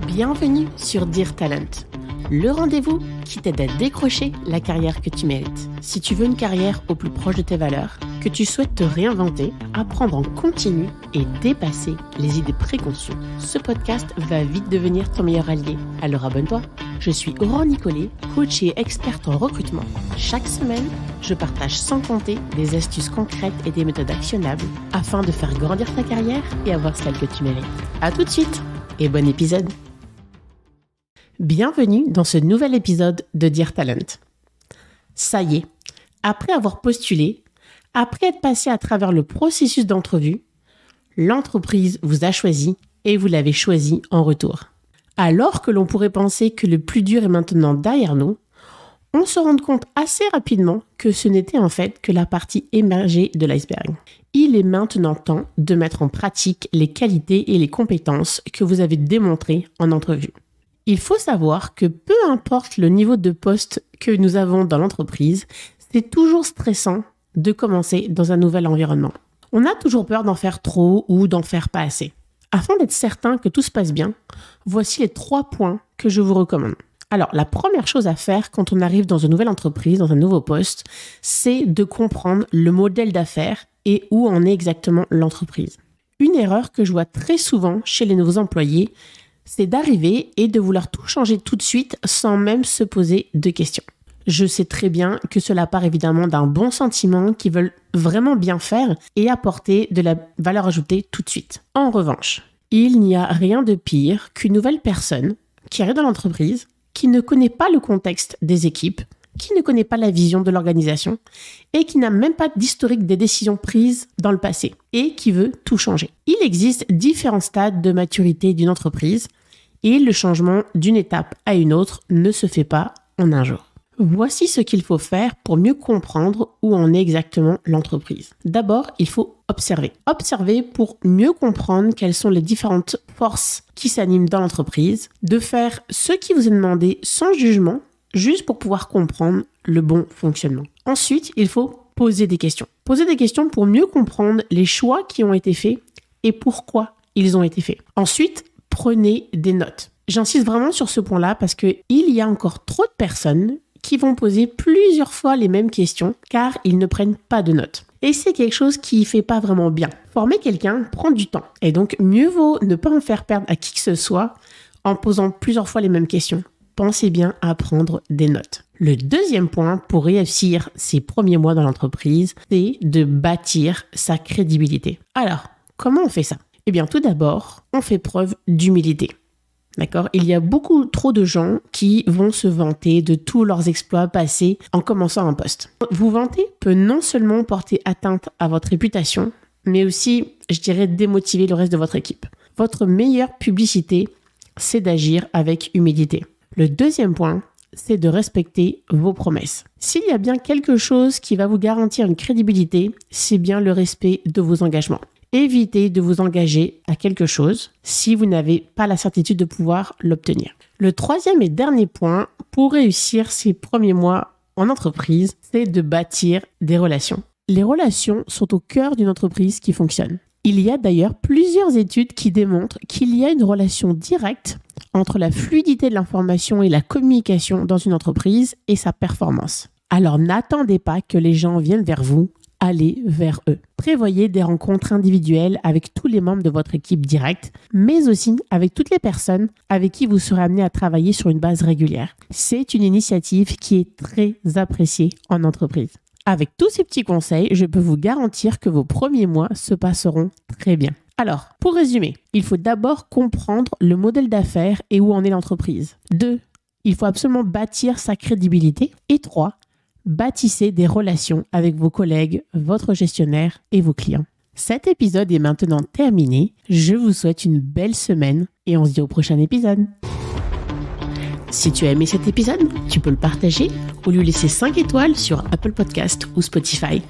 Bienvenue sur Dear Talent, le rendez-vous qui t'aide à décrocher la carrière que tu mérites. Si tu veux une carrière au plus proche de tes valeurs, que tu souhaites te réinventer, apprendre en continu et dépasser les idées préconçues, ce podcast va vite devenir ton meilleur allié. Alors abonne-toi. Je suis Aurore Nicollet, coach et experte en recrutement. Chaque semaine, je partage sans compter des astuces concrètes et des méthodes actionnables afin de faire grandir ta carrière et avoir celle que tu mérites. À tout de suite et bon épisode. Bienvenue dans ce nouvel épisode de Dear Talent. Ça y est, après avoir postulé, après être passé à travers le processus d'entrevue, l'entreprise vous a choisi et vous l'avez choisi en retour. Alors que l'on pourrait penser que le plus dur est maintenant derrière nous, on se rend compte assez rapidement que ce n'était en fait que la partie émergée de l'iceberg. Il est maintenant temps de mettre en pratique les qualités et les compétences que vous avez démontrées en entrevue. Il faut savoir que peu importe le niveau de poste que nous avons dans l'entreprise, c'est toujours stressant de commencer dans un nouvel environnement. On a toujours peur d'en faire trop ou d'en faire pas assez. Afin d'être certain que tout se passe bien, voici les 3 points que je vous recommande. Alors, la première chose à faire quand on arrive dans une nouvelle entreprise, dans un nouveau poste, c'est de comprendre le modèle d'affaires et où en est exactement l'entreprise. Une erreur que je vois très souvent chez les nouveaux employés, c'est d'arriver et de vouloir tout changer tout de suite sans même se poser de questions. Je sais très bien que cela part évidemment d'un bon sentiment qu'ils veulent vraiment bien faire et apporter de la valeur ajoutée tout de suite. En revanche, il n'y a rien de pire qu'une nouvelle personne qui arrive dans l'entreprise, qui ne connaît pas le contexte des équipes, qui ne connaît pas la vision de l'organisation et qui n'a même pas d'historique des décisions prises dans le passé et qui veut tout changer. Il existe différents stades de maturité d'une entreprise et le changement d'une étape à une autre ne se fait pas en un jour. Voici ce qu'il faut faire pour mieux comprendre où en est exactement l'entreprise. D'abord, il faut observer. Observer pour mieux comprendre quelles sont les différentes forces qui s'animent dans l'entreprise, de faire ce qui vous est demandé sans jugement, juste pour pouvoir comprendre le bon fonctionnement. Ensuite, il faut poser des questions. Poser des questions pour mieux comprendre les choix qui ont été faits et pourquoi ils ont été faits. Ensuite, prenez des notes. J'insiste vraiment sur ce point-là parce qu'il y a encore trop de personnes qui vont poser plusieurs fois les mêmes questions car ils ne prennent pas de notes. Et c'est quelque chose qui ne fait pas vraiment bien. Former quelqu'un prend du temps. Et donc, mieux vaut ne pas en faire perdre à qui que ce soit en posant plusieurs fois les mêmes questions. Pensez bien à prendre des notes. Le deuxième point pour réussir ses premiers mois dans l'entreprise, c'est de bâtir sa crédibilité. Alors, comment on fait ça ? Eh bien, tout d'abord, on fait preuve d'humilité. D'accord ? Il y a beaucoup trop de gens qui vont se vanter de tous leurs exploits passés en commençant un poste. Vous vanter peut non seulement porter atteinte à votre réputation, mais aussi, je dirais, démotiver le reste de votre équipe. Votre meilleure publicité, c'est d'agir avec humilité. Le deuxième point, c'est de respecter vos promesses. S'il y a bien quelque chose qui va vous garantir une crédibilité, c'est bien le respect de vos engagements. Évitez de vous engager à quelque chose si vous n'avez pas la certitude de pouvoir l'obtenir. Le troisième et dernier point pour réussir ces premiers mois en entreprise, c'est de bâtir des relations. Les relations sont au cœur d'une entreprise qui fonctionne. Il y a d'ailleurs plusieurs études qui démontrent qu'il y a une relation directe entre la fluidité de l'information et la communication dans une entreprise et sa performance. Alors n'attendez pas que les gens viennent vers vous, allez vers eux. Prévoyez des rencontres individuelles avec tous les membres de votre équipe directe, mais aussi avec toutes les personnes avec qui vous serez amené à travailler sur une base régulière. C'est une initiative qui est très appréciée en entreprise. Avec tous ces petits conseils, je peux vous garantir que vos premiers mois se passeront très bien. Alors, pour résumer, il faut d'abord comprendre le modèle d'affaires et où en est l'entreprise. 2. Il faut absolument bâtir sa crédibilité. Et 3. Bâtissez des relations avec vos collègues, votre gestionnaire et vos clients. Cet épisode est maintenant terminé. Je vous souhaite une belle semaine et on se dit au prochain épisode. Si tu as aimé cet épisode, tu peux le partager ou lui laisser 5 étoiles sur Apple Podcast ou Spotify.